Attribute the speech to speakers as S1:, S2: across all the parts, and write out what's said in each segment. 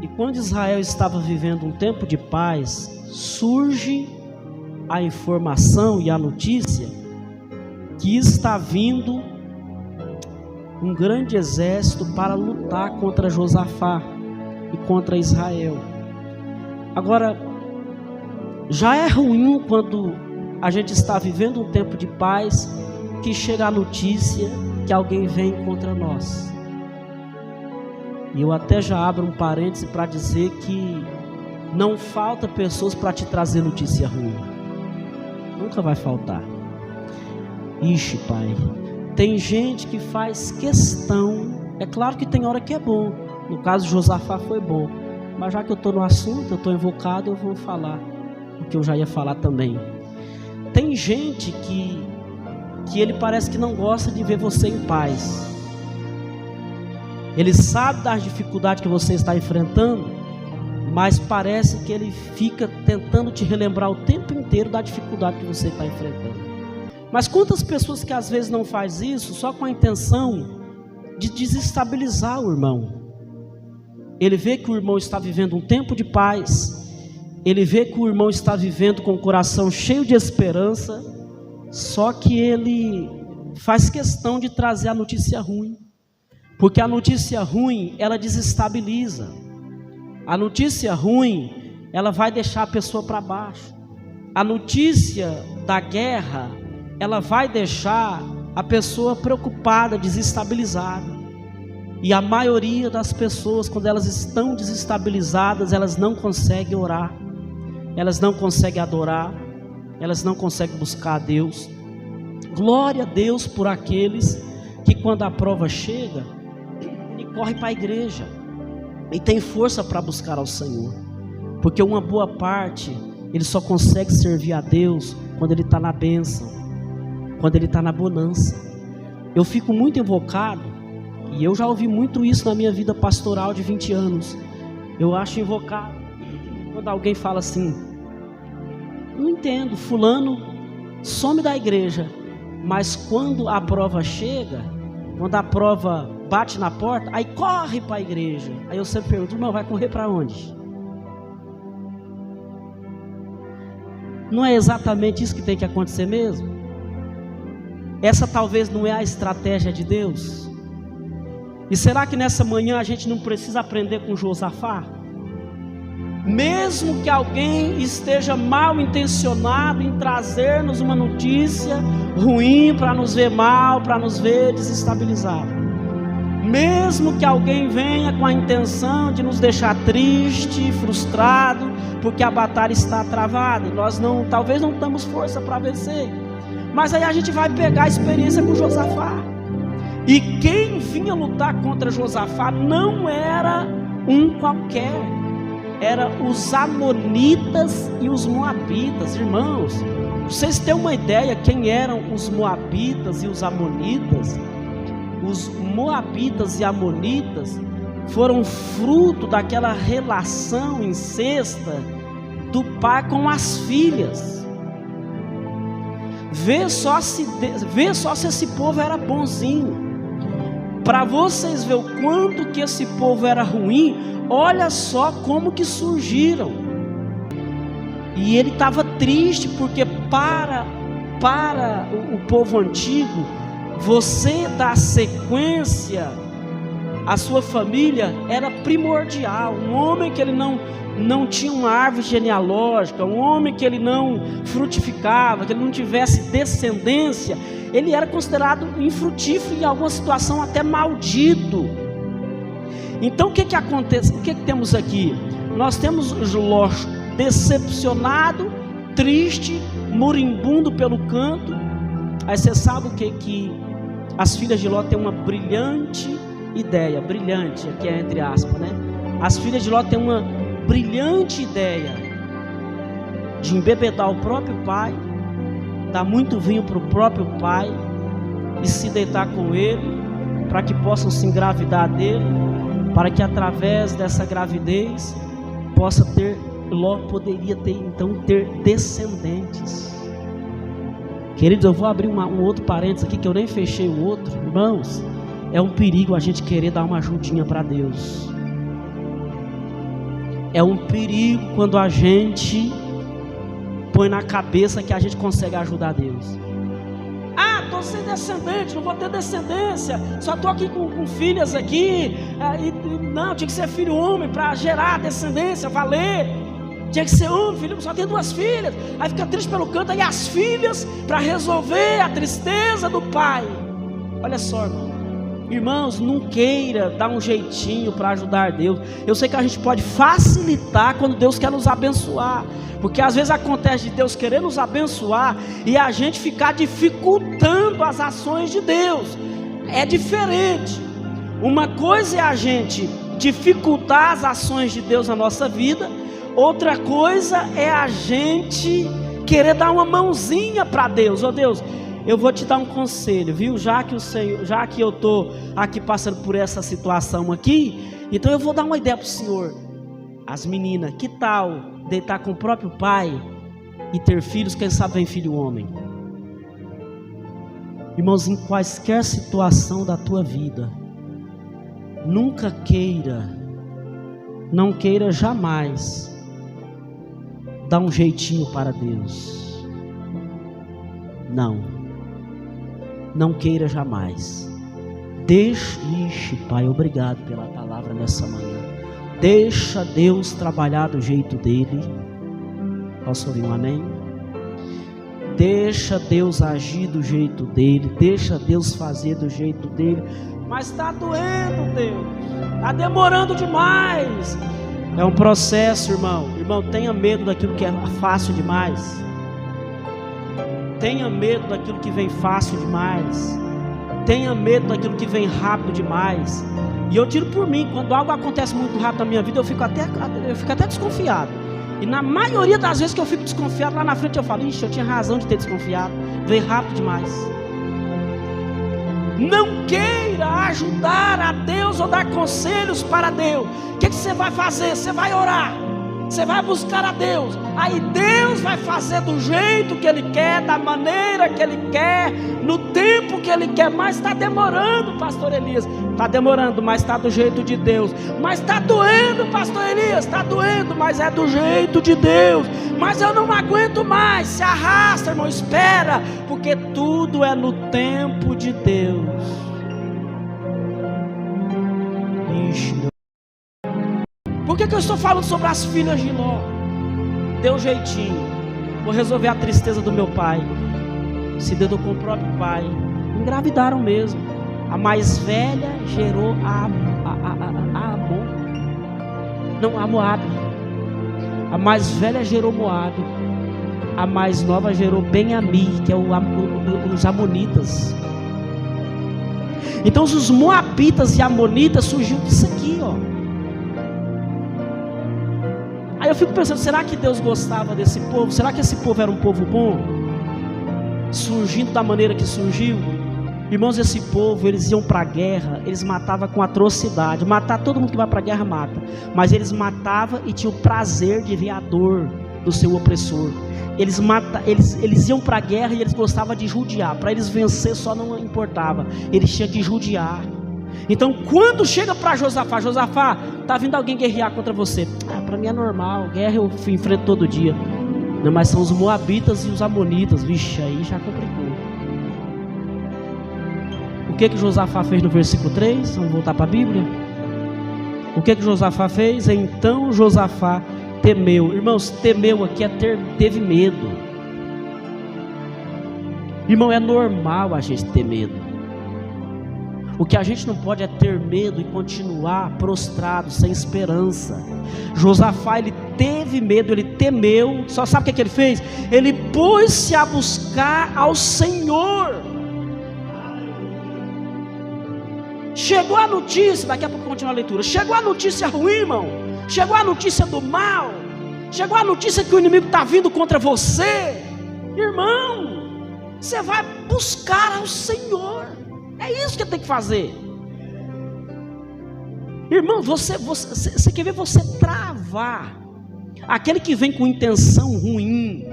S1: E quando Israel estava vivendo um tempo de paz, surge a informação e a notícia que está vindo um grande exército para lutar contra Josafá e contra Israel. Agora, já é ruim quando a gente está vivendo um tempo de paz que chega a notícia que alguém vem contra nós. E eu até já abro um parêntese para dizer que não falta pessoas para te trazer notícia ruim. Nunca vai faltar. Ixi, pai, tem gente que faz questão. É claro que tem hora que é bom. No caso de Josafá foi bom. Mas já que eu estou no assunto, eu estou invocado, eu vou falar o que eu já ia falar também. Tem gente que ele parece que não gosta de ver você em paz. Ele sabe das dificuldades que você está enfrentando, mas parece que ele fica tentando te relembrar o tempo inteiro da dificuldade que você está enfrentando. Mas quantas pessoas que às vezes não faz isso só com a intenção de desestabilizar o irmão? Ele vê que o irmão está vivendo um tempo de paz, ele vê que o irmão está vivendo com o coração cheio de esperança, só que ele faz questão de trazer a notícia ruim, porque a notícia ruim, ela desestabiliza. A notícia ruim, ela vai deixar a pessoa para baixo. A notícia da guerra, ela vai deixar a pessoa preocupada, desestabilizada. E a maioria das pessoas, quando elas estão desestabilizadas, elas não conseguem orar, elas não conseguem adorar, elas não conseguem buscar a Deus. Glória a Deus por aqueles que, quando a prova chega, ele corre para a igreja e tem força para buscar ao Senhor, porque uma boa parte, ele só consegue servir a Deus quando ele está na bênção, quando ele está na bonança. Eu fico muito invocado, e eu já ouvi muito isso na minha vida pastoral de 20 anos. Eu acho invocado quando alguém fala assim: não entendo, fulano some da igreja, mas quando a prova chega, quando a prova bate na porta, aí corre para a igreja. Aí eu sempre pergunto: irmão, vai correr para onde? Não é exatamente isso que tem que acontecer mesmo? Essa talvez não é a estratégia de Deus? E será que nessa manhã a gente não precisa aprender com Josafá? Mesmo que alguém esteja mal intencionado em trazer-nos uma notícia ruim para nos ver mal, para nos ver desestabilizados, mesmo que alguém venha com a intenção de nos deixar triste, frustrado, porque a batalha está travada e nós talvez não temos força para vencer, mas aí a gente vai pegar a experiência com Josafá. E quem vinha lutar contra Josafá não era um qualquer, era os amonitas e os moabitas. Irmãos, vocês têm uma ideia quem eram os moabitas e os amonitas? Os moabitas e amonitas foram fruto daquela relação incesta do pai com as filhas. Vê só se esse povo era bonzinho. Para vocês verem o quanto que esse povo era ruim, olha só como que surgiram. E ele estava triste, porque para o povo antigo, você dar sequência à sua família era primordial. Um homem que ele não tinha uma árvore genealógica, um homem que ele não frutificava, que ele não tivesse descendência, ele era considerado infrutífero, em alguma situação até maldito. Então o que acontece? O que temos aqui? Nós temos Ló decepcionado, triste, moribundo pelo canto. Aí você sabe o que as filhas de Ló têm uma brilhante ideia, brilhante, aqui é entre aspas, né? As filhas de Ló têm uma brilhante ideia de embebedar o próprio pai, dar muito vinho para o próprio pai e se deitar com ele, para que possam se engravidar dele, para que através dessa gravidez Ló poderia ter descendentes. Queridos, eu vou abrir um outro parênteses aqui, que eu nem fechei o outro. Irmãos, é um perigo a gente querer dar uma ajudinha para Deus. É um perigo quando a gente põe na cabeça que a gente consegue ajudar Deus. Ah, estou sem descendente, não vou ter descendência, só estou aqui com filhas aqui. Não, tinha que ser filho homem para gerar descendência, valer. Tinha que ser homem, filho, só tem 2 filhas. Aí fica triste pelo canto, aí as filhas para resolver a tristeza do pai. Olha só, irmão. Irmãos, não queira dar um jeitinho para ajudar Deus. Eu sei que a gente pode facilitar quando Deus quer nos abençoar, porque às vezes acontece de Deus querer nos abençoar e a gente ficar dificultando as ações de Deus. É diferente. Uma coisa é a gente dificultar as ações de Deus na nossa vida, outra coisa é a gente querer dar uma mãozinha para Deus. Ô Deus, eu vou te dar um conselho, viu? Já que eu estou aqui passando por essa situação aqui, então eu vou dar uma ideia para o senhor. As meninas, que tal deitar com o próprio pai e ter filhos, quem sabe vem filho homem? Irmãos, em quaisquer situação da tua vida, nunca queira, não queira jamais dar um jeitinho para Deus. Não queira jamais. Deixe, Pai, obrigado pela palavra nessa manhã. Deixa Deus trabalhar do jeito dele. Posso ouvir um amém? Deixa Deus agir do jeito dele. Deixa Deus fazer do jeito dele. Mas está doendo, Deus. Está demorando demais. É um processo, irmão. Irmão, tenha medo daquilo que é fácil demais. Tenha medo daquilo que vem fácil demais. Tenha medo daquilo que vem rápido demais. E eu tiro por mim, quando algo acontece muito rápido na minha vida, eu fico até desconfiado. E na maioria das vezes que eu fico desconfiado, lá na frente eu falo, ixi, eu tinha razão de ter desconfiado. Veio rápido demais. Não queira ajudar a Deus ou dar conselhos para Deus. O que você vai fazer? Você vai orar. Você vai buscar a Deus. Aí Deus vai fazer do jeito que Ele quer, da maneira que Ele quer, no tempo que Ele quer. Mas está demorando, pastor Elias. Está demorando, mas está do jeito de Deus. Mas está doendo, pastor Elias. Está doendo, mas é do jeito de Deus. Mas eu não aguento mais. Se arrasta, irmão, espera. Porque tudo é no tempo de Deus. Ixi, meu. Por que eu estou falando sobre as filhas de Ló? Deu um jeitinho. Vou resolver a tristeza do meu pai. Se dedou com o próprio pai. Engravidaram mesmo. A mais velha gerou a Moabe. A mais velha gerou Moabe. A mais nova gerou Ben-Ami, que é os amonitas. Então os moabitas e amonitas surgiu disso aqui, ó. Aí eu fico pensando, será que Deus gostava desse povo? Será que esse povo era um povo bom? Surgindo da maneira que surgiu? Irmãos, esse povo, eles iam para a guerra, eles matavam com atrocidade. Matar, todo mundo que vai para a guerra mata. Mas eles matavam e tinham o prazer de ver a dor do seu opressor. Eles iam para a guerra e eles gostavam de judiar. Para eles vencer só não importava. Eles tinham que judiar. Então quando chega para Josafá, está vindo alguém guerrear contra você. Para mim é normal, guerra eu enfrento todo dia. Não, mas são os moabitas e os amonitas. Vixe, aí já complicou. O que Josafá fez no versículo 3? Vamos voltar para a Bíblia. O que Josafá fez? Então Josafá temeu. Irmãos, temeu aqui é teve medo. Irmão, é normal a gente ter medo. O que a gente não pode é ter medo e continuar prostrado, sem esperança. Josafá, ele teve medo, ele temeu. Só sabe o que ele fez? Ele pôs-se a buscar ao Senhor. Chegou a notícia, daqui a pouco continua a leitura. Chegou a notícia ruim, irmão. Chegou a notícia do mal. Chegou a notícia que o inimigo está vindo contra você. Irmão, você vai buscar ao Senhor. É isso que tem que fazer. Irmão, você quer ver você travar aquele que vem com intenção ruim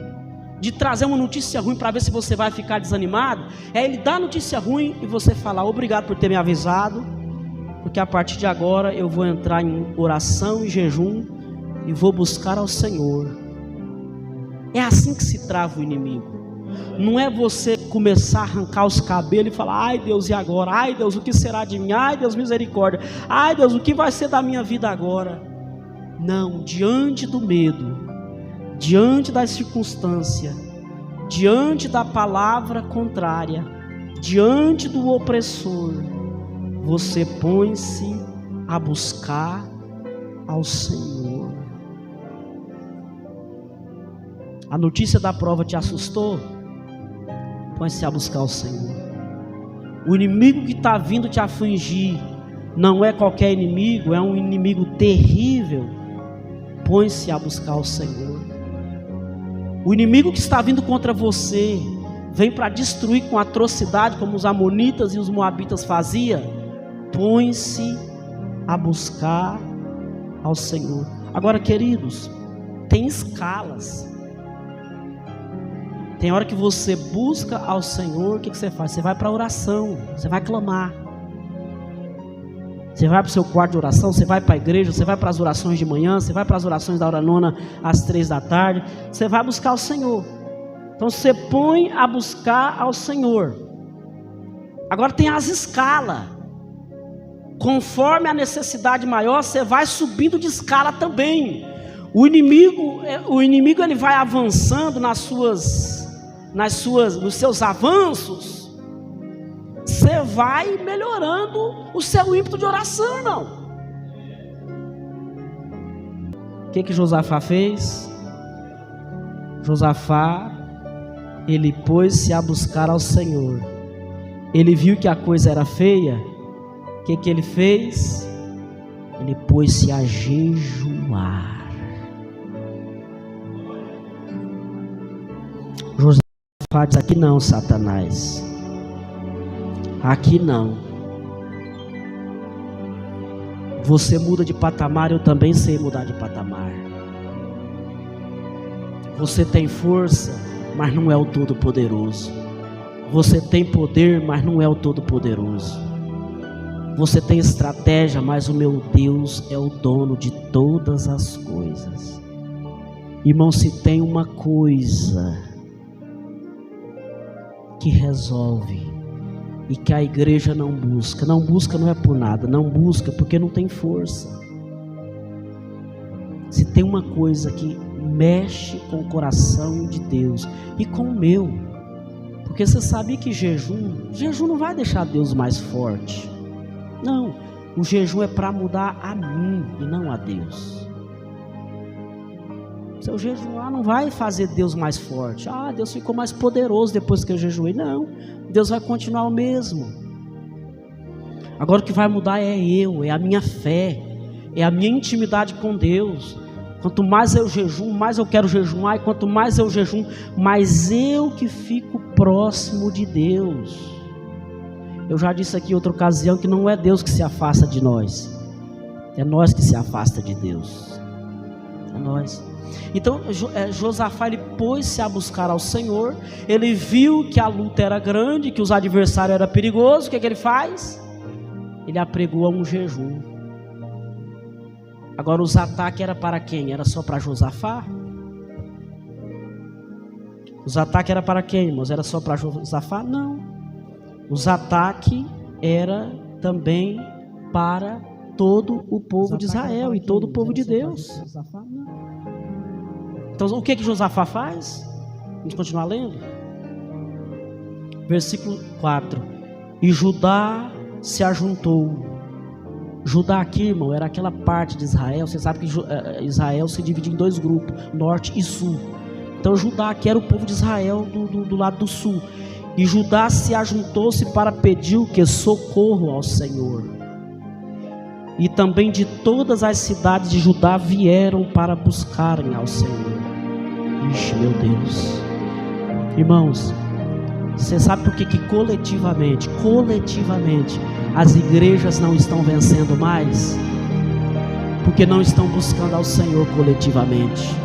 S1: de trazer uma notícia ruim para ver se você vai ficar desanimado. É ele dar notícia ruim e você falar: obrigado por ter me avisado, porque a partir de agora eu vou entrar em oração e jejum e vou buscar ao Senhor. É assim que se trava o inimigo. Não é você começar a arrancar os cabelos e falar: ai Deus, e agora? Ai Deus, o que será de mim? Ai Deus, misericórdia. Ai Deus, o que vai ser da minha vida agora? Não, diante do medo, diante da circunstância, diante da palavra contrária, diante do opressor, você põe-se a buscar ao Senhor. A notícia da prova te assustou? Põe-se a buscar o Senhor. O inimigo que está vindo te afligir não é qualquer inimigo, é um inimigo terrível. Põe-se a buscar o Senhor. O inimigo que está vindo contra você vem para destruir com atrocidade, como os amonitas e os moabitas faziam. Põe-se a buscar ao Senhor. Agora, queridos, tem escalas. Tem hora que você busca ao Senhor, o que você faz? Você vai para a oração, você vai clamar. Você vai para o seu quarto de oração, você vai para a igreja, você vai para as orações de manhã, você vai para as orações da hora nona às 3 da tarde. Você vai buscar o Senhor. Então você põe a buscar ao Senhor. Agora tem as escalas. Conforme a necessidade maior, você vai subindo de escala também. O inimigo ele vai avançando nos seus avanços. Você vai melhorando o seu ímpeto de oração, irmão. O que Josafá fez? Josafá, ele pôs-se a buscar ao Senhor. Ele viu que a coisa era feia. O que ele fez? Ele pôs-se a jejuar. Josafá diz: aqui não, Satanás. Aqui não. Você muda de patamar, eu também sei mudar de patamar. Você tem força, mas não é o Todo-Poderoso. Você tem poder, mas não é o Todo-Poderoso. Você tem estratégia, mas o meu Deus é o dono de todas as coisas. Irmão, se tem uma coisa que resolve e que a igreja não busca não é por nada, não busca porque não tem força. Se tem uma coisa que mexe com o coração de Deus e com o meu, porque você sabia que jejum não vai deixar Deus mais forte. Não, o jejum é para mudar a mim e não a Deus. Seu jejuar não vai fazer Deus mais forte. Deus ficou mais poderoso depois que eu jejuei. Não, Deus vai continuar o mesmo. Agora o que vai mudar é a minha fé, é a minha intimidade com Deus. Quanto mais eu jejum, mais eu quero jejuar. E quanto mais eu jejum, mais eu que fico próximo de Deus. Eu já disse aqui em outra ocasião que não é Deus que se afasta de nós, é nós que se afasta de Deus. É nós. Então Josafá, ele pôs-se a buscar ao Senhor. Ele viu que a luta era grande, que os adversários eram perigosos. O que ele faz? Ele apregou a um jejum. Agora os ataques eram para quem? Era só para Josafá? Os ataques eram para quem, irmãos? Era só para Josafá? Não. Os ataques eram também para todo o povo de Israel e todo o povo de Deus. Então o que Josafá faz? Vamos continuar lendo? Versículo 4. E Judá se ajuntou. Judá aqui, irmão, era aquela parte de Israel. Você sabe que Israel se divide em 2 grupos, norte e sul. Então Judá aqui era o povo de Israel do lado do sul. E Judá se ajuntou-se para pedir o que? Socorro ao Senhor. E também de todas as cidades de Judá vieram para buscarem ao Senhor. Ixi, meu Deus. Irmãos, você sabe por que coletivamente as igrejas não estão vencendo mais? Porque não estão buscando ao Senhor coletivamente.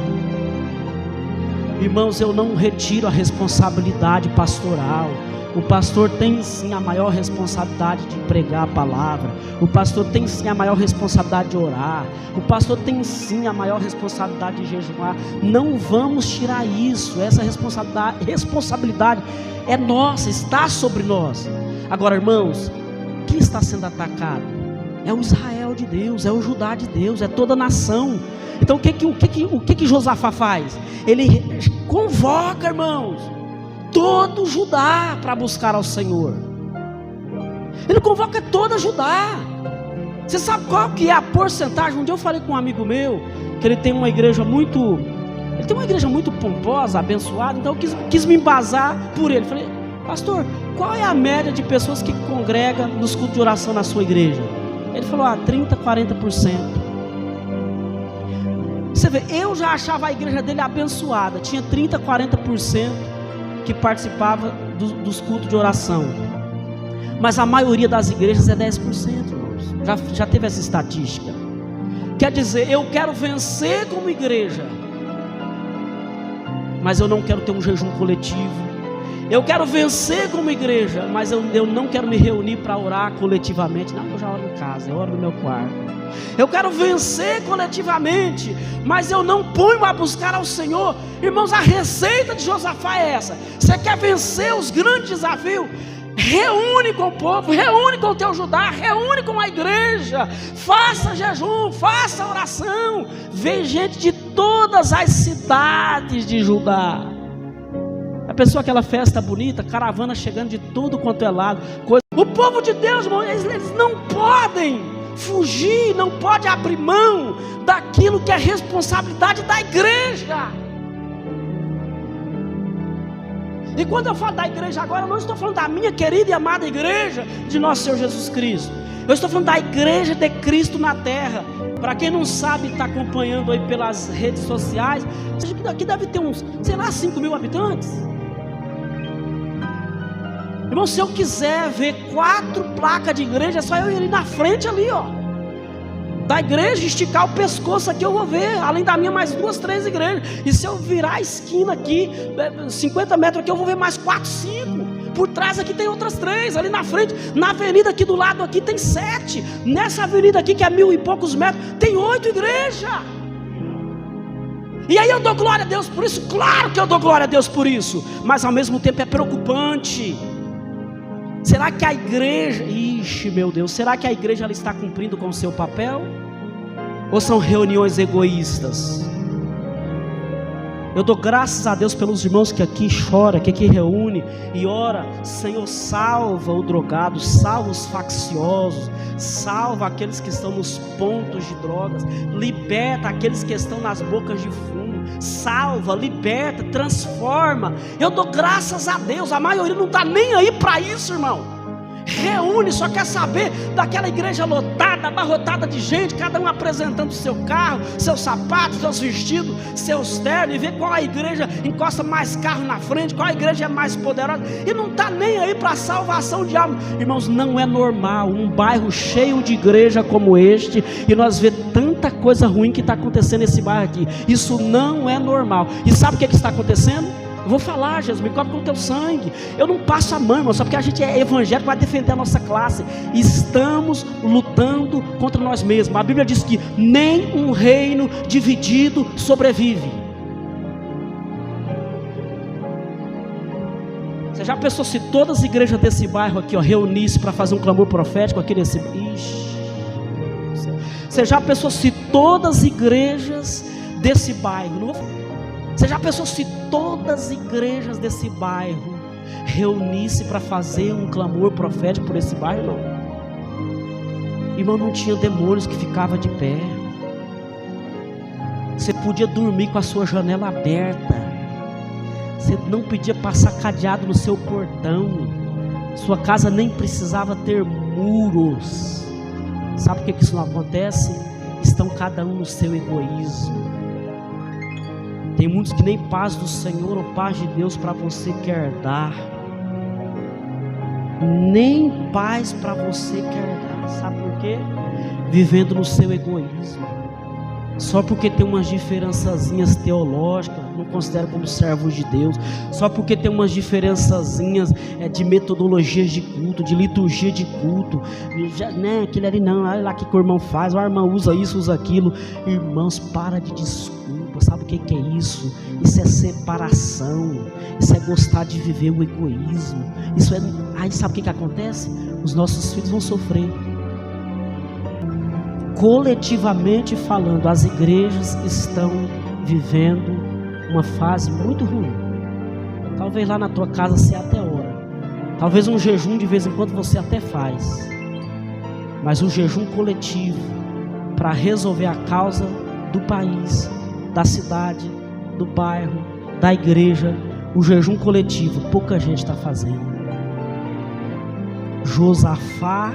S1: Irmãos, eu não retiro a responsabilidade pastoral, O pastor tem sim a maior responsabilidade de pregar a palavra. O pastor tem sim a maior responsabilidade de orar. O pastor tem sim a maior responsabilidade de jejuar. Não vamos tirar isso. Essa responsabilidade é nossa, está sobre nós. Agora, irmãos, quem está sendo atacado? É o Israel de Deus, é o Judá de Deus, é toda a nação. Então o que Josafá faz? Ele convoca, irmãos, todo Judá para buscar ao Senhor. Ele convoca toda Judá. Você sabe qual que é a porcentagem? Um dia eu falei com um amigo meu que ele tem uma igreja muito pomposa, abençoada. Então eu quis me embasar por ele. Falei, pastor, qual é a média de pessoas que congrega nos cultos de oração na sua igreja? Ele falou, 30%, 40%. Você vê, eu já achava a igreja dele abençoada. Tinha 30%, 40% que participava dos cultos de oração. Mas a maioria das igrejas é 10%, irmãos. Já teve essa estatística. Quer dizer, eu quero vencer como igreja, mas eu não quero ter um jejum coletivo. Eu quero vencer como igreja, mas eu não quero me reunir para orar coletivamente. Não, eu já oro em casa, eu oro no meu quarto. Eu quero vencer coletivamente, mas eu não ponho a buscar ao Senhor. Irmãos, a receita de Josafá é essa. Você quer vencer os grandes desafios? Reúne com o povo, reúne com o teu Judá, reúne com a igreja, faça jejum, faça oração. Vem gente de todas as cidades de Judá. A pessoa, aquela festa bonita, caravana chegando de tudo quanto é lado, o povo de Deus, irmão, eles não podem fugir, não pode abrir mão daquilo que é responsabilidade da igreja. E quando eu falo da igreja agora, eu não estou falando da minha querida e amada igreja de nosso Senhor Jesus Cristo. Eu estou falando da igreja de Cristo na terra. Para quem não sabe, está acompanhando aí pelas redes sociais, aqui deve ter uns, 5 mil habitantes. Irmão, se eu quiser ver 4 placas de igreja, é só eu ir ali na frente ali, ó, da igreja, esticar o pescoço aqui, eu vou ver, além da minha, mais 2, 3 igrejas. E se eu virar a esquina aqui, 50 metros aqui, eu vou ver mais 4, 5. Por trás aqui tem outras 3, ali na frente, na avenida aqui do lado aqui tem 7. Nessa avenida aqui, que é 1000 e poucos metros, tem 8 igrejas. E aí eu dou glória a Deus por isso, claro que eu dou glória a Deus por isso, mas ao mesmo tempo é preocupante. Será que a igreja, meu Deus, será que a igreja ela está cumprindo com o seu papel? Ou são reuniões egoístas? Eu dou graças a Deus pelos irmãos que aqui choram, que aqui reúne e ora, Senhor, salva o drogado, salva os facciosos, salva aqueles que estão nos pontos de drogas, liberta aqueles que estão nas bocas de fumo, salva, liberta, transforma. Eu dou graças a Deus. A maioria não está nem aí para isso, irmão. Reúne, só quer saber daquela igreja lotada, abarrotada de gente, cada um apresentando seu carro, seus sapatos, seus vestidos, seus ternos, e vê qual a igreja encosta mais carro na frente, qual a igreja é mais poderosa, e não está nem aí para a salvação de alma. Irmãos, não é normal um bairro cheio de igreja como este, e nós vemos tanta coisa ruim que está acontecendo nesse bairro aqui. Isso não é normal. E sabe o que está acontecendo? Eu vou falar, Jesus, me cobre com o teu sangue. Eu não passo a mão, irmão, só porque a gente é evangélico, vai defender a nossa classe. Estamos lutando contra nós mesmos. A Bíblia diz que nem um reino dividido sobrevive. Você já pensou se todas as igrejas desse bairro aqui, ó, reunissem para fazer um clamor profético aqui nesse... Você já pensou se todas as igrejas desse bairro... Você já pensou se todas as igrejas desse bairro reunissem para fazer um clamor profético por esse bairro? Não. Irmão, não tinha demônios que ficavam de pé. Você podia dormir com a sua janela aberta. Você não podia passar cadeado no seu portão. Sua casa nem precisava ter muros. Sabe por que isso não acontece? Estão cada um no seu egoísmo. Tem muitos que nem paz do Senhor ou paz de Deus para você quer dar. Nem paz para você quer dar. Sabe por quê? Vivendo no seu egoísmo. só porque tem umas diferençazinhas teológicas, não considera como servos de Deus, só porque tem umas diferençazinhas de metodologias de culto, de liturgia de culto, né? Aquele ali não, olha lá o que o irmão faz, o irmão usa isso, usa aquilo. Irmãos, para de desculpa, sabe o que é isso? Isso é separação, isso é gostar de viver o egoísmo, isso é... Aí sabe o que acontece? Os nossos filhos vão sofrer. Coletivamente falando, as igrejas estão vivendo uma fase muito ruim. Talvez lá na tua casa você até ora, talvez um jejum de vez em quando você até faz, mas o jejum coletivo para resolver a causa do país, da cidade, do bairro, da igreja, o jejum coletivo pouca gente está fazendo. Josafá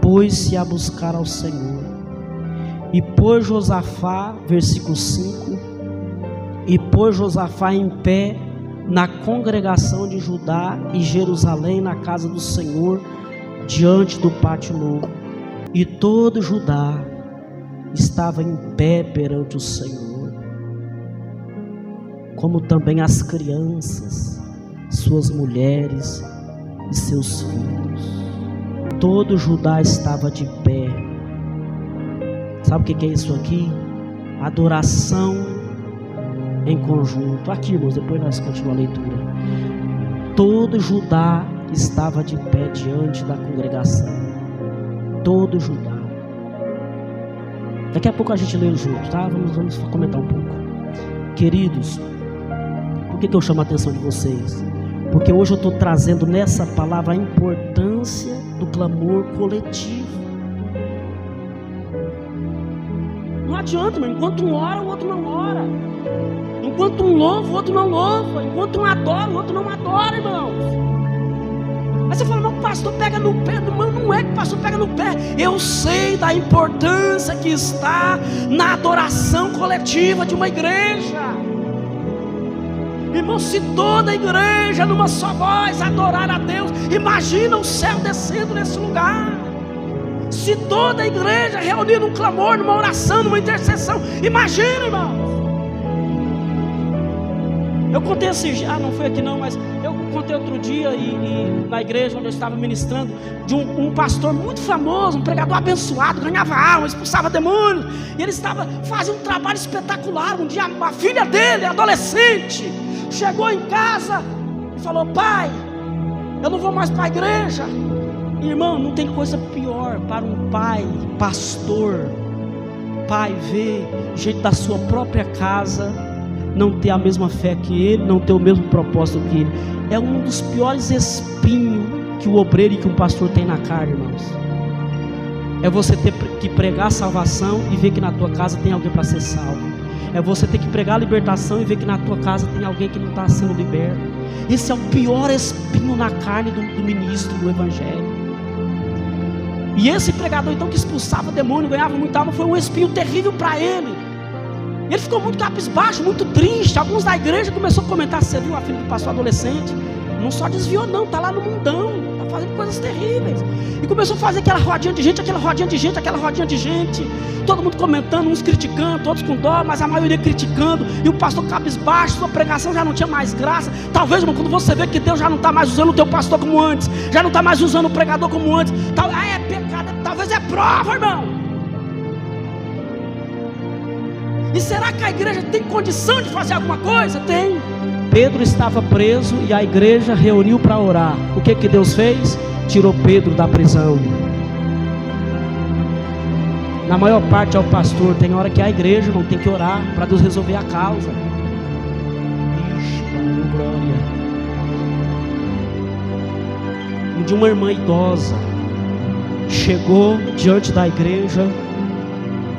S1: pôs-se a buscar ao Senhor, e pôs Josafá, versículo 5, e pôs Josafá em pé na congregação de Judá e Jerusalém, na casa do Senhor, diante do pátio novo, e todo Judá estava em pé perante o Senhor, como também as crianças, suas mulheres e seus filhos. Todo Judá estava de pé. Sabe o que é isso aqui? Adoração em conjunto. Aqui, irmãos, depois nós continuamos a leitura. Todo Judá estava de pé diante da congregação. Todo Judá. Daqui a pouco a gente lê junto, tá? Vamos comentar um pouco. Queridos, por que eu chamo a atenção de vocês? Porque hoje eu estou trazendo nessa palavra a importância do clamor coletivo. Não adianta, mas enquanto um ora, o outro não ora. Enquanto um louva, o outro não louva. Enquanto um adora, o outro não adora, irmãos. Aí você fala, mas o pastor pega no pé. Não é que o pastor pega no pé. Eu sei da importância que está na adoração coletiva de uma igreja. Irmão, se toda a igreja numa só voz adorar a Deus, imagina o céu descendo nesse lugar. Se toda a igreja reunir num clamor, numa oração, numa intercessão, imagina, irmão. Eu contei não foi aqui não, mas eu contei outro dia e na igreja onde eu estava ministrando, de um pastor muito famoso, um pregador abençoado, ganhava alma, expulsava demônios, e ele estava fazendo um trabalho espetacular. Um dia a filha dele, adolescente, chegou em casa e falou: pai, eu não vou mais para a igreja. Irmão, não tem coisa pior para um pai, pastor, pai ver gente da sua própria casa não ter a mesma fé que ele, não ter o mesmo propósito que ele. É um dos piores espinhos que o obreiro e que um pastor tem na carne, irmãos. É você ter que pregar a salvação e ver que na tua casa tem alguém para ser salvo. É você ter que pregar a libertação e ver que na tua casa tem alguém que não está sendo liberto. Esse é o pior espinho na carne do ministro do evangelho. E esse pregador então, que expulsava demônio, ganhava muita alma, foi um espinho terrível para ele. Ele ficou muito cabisbaixo, muito triste. Alguns da igreja começaram a comentar: você viu a filha do pastor adolescente? Não só desviou não, está lá no mundão, está fazendo coisas terríveis. E começou a fazer aquela rodinha de gente, aquela rodinha de gente, aquela rodinha de gente. Todo mundo comentando, uns criticando, outros com dó, mas a maioria criticando. E o pastor cabisbaixo, sua pregação já não tinha mais graça. Talvez, irmão, quando você vê que Deus já não está mais usando o teu pastor como antes, já não está mais usando o pregador como antes, é pecado, talvez é prova, irmão. E será que a igreja tem condição de fazer alguma coisa? Tem. Pedro estava preso e a igreja reuniu para orar. O que Deus fez? Tirou Pedro da prisão. Na maior parte é o pastor. Tem hora que a igreja não tem que orar para Deus resolver a causa. Ixi, glória. Um dia uma irmã idosa chegou diante da igreja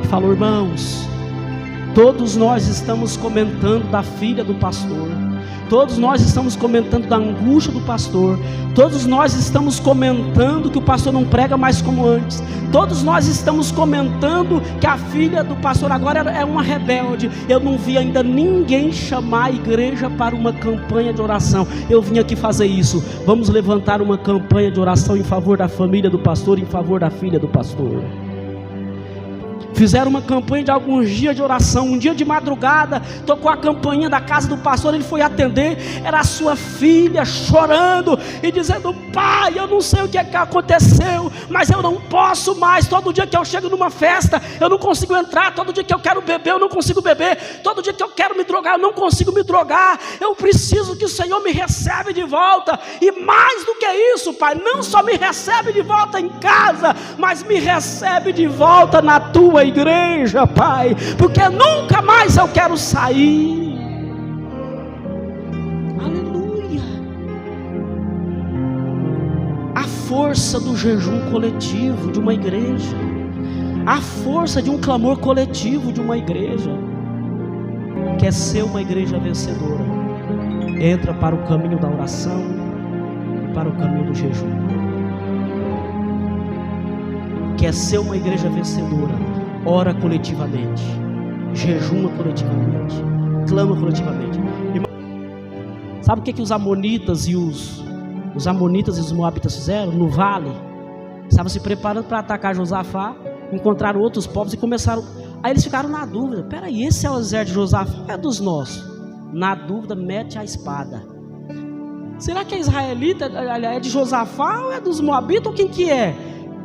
S1: e falou: irmãos, todos nós estamos comentando da filha do pastor, todos nós estamos comentando da angústia do pastor, todos nós estamos comentando que o pastor não prega mais como antes, todos nós estamos comentando que a filha do pastor agora é uma rebelde. Eu não vi ainda ninguém chamar a igreja para uma campanha de oração. Eu vim aqui fazer isso. Vamos levantar uma campanha de oração em favor da família do pastor, em favor da filha do pastor. Fizeram uma campanha de alguns dias de oração. Um dia de madrugada, tocou a campainha da casa do pastor. Ele foi atender, era a sua filha chorando e dizendo: pai, eu não sei o que é que aconteceu, mas eu não posso mais. Todo dia que eu chego numa festa, eu não consigo entrar. Todo dia que eu quero beber, eu não consigo beber. Todo dia que eu quero me drogar, eu não consigo me drogar. Eu preciso que o Senhor me receba de volta. E mais do que isso, pai, não só me recebe de volta em casa, mas me recebe de volta na tua igreja, pai, porque nunca mais eu quero sair. Aleluia. A força do jejum coletivo de uma igreja, a força de um clamor coletivo de uma igreja. Quer ser uma igreja vencedora? Entra para o caminho da oração e para o caminho do jejum. Quer ser uma igreja vencedora? Ora coletivamente, jejuma coletivamente, clama coletivamente. Sabe o que os amonitas e os moabitas fizeram no vale? Estavam se preparando para atacar Josafá, encontraram outros povos e começaram. Aí eles ficaram na dúvida: peraí, esse é o exército de Josafá, é dos nossos? Na dúvida, mete a espada. Será que é israelita, é de Josafá ou é dos moabitas, ou quem que é?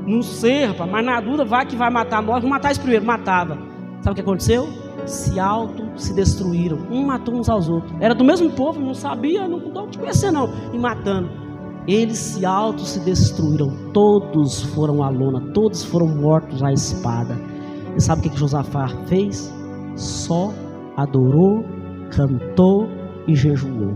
S1: Não sei, rapaz, mas na dúvida vai que vai matar nós. Vamos matar esse primeiro. Matava. Sabe o que aconteceu? Se destruíram. Um matou uns aos outros. Era do mesmo povo, não sabia, não te conhecia não. E matando. Eles se destruíram. Todos foram à lona. Todos foram mortos à espada. E sabe o que Josafá fez? Só adorou, cantou e jejuou.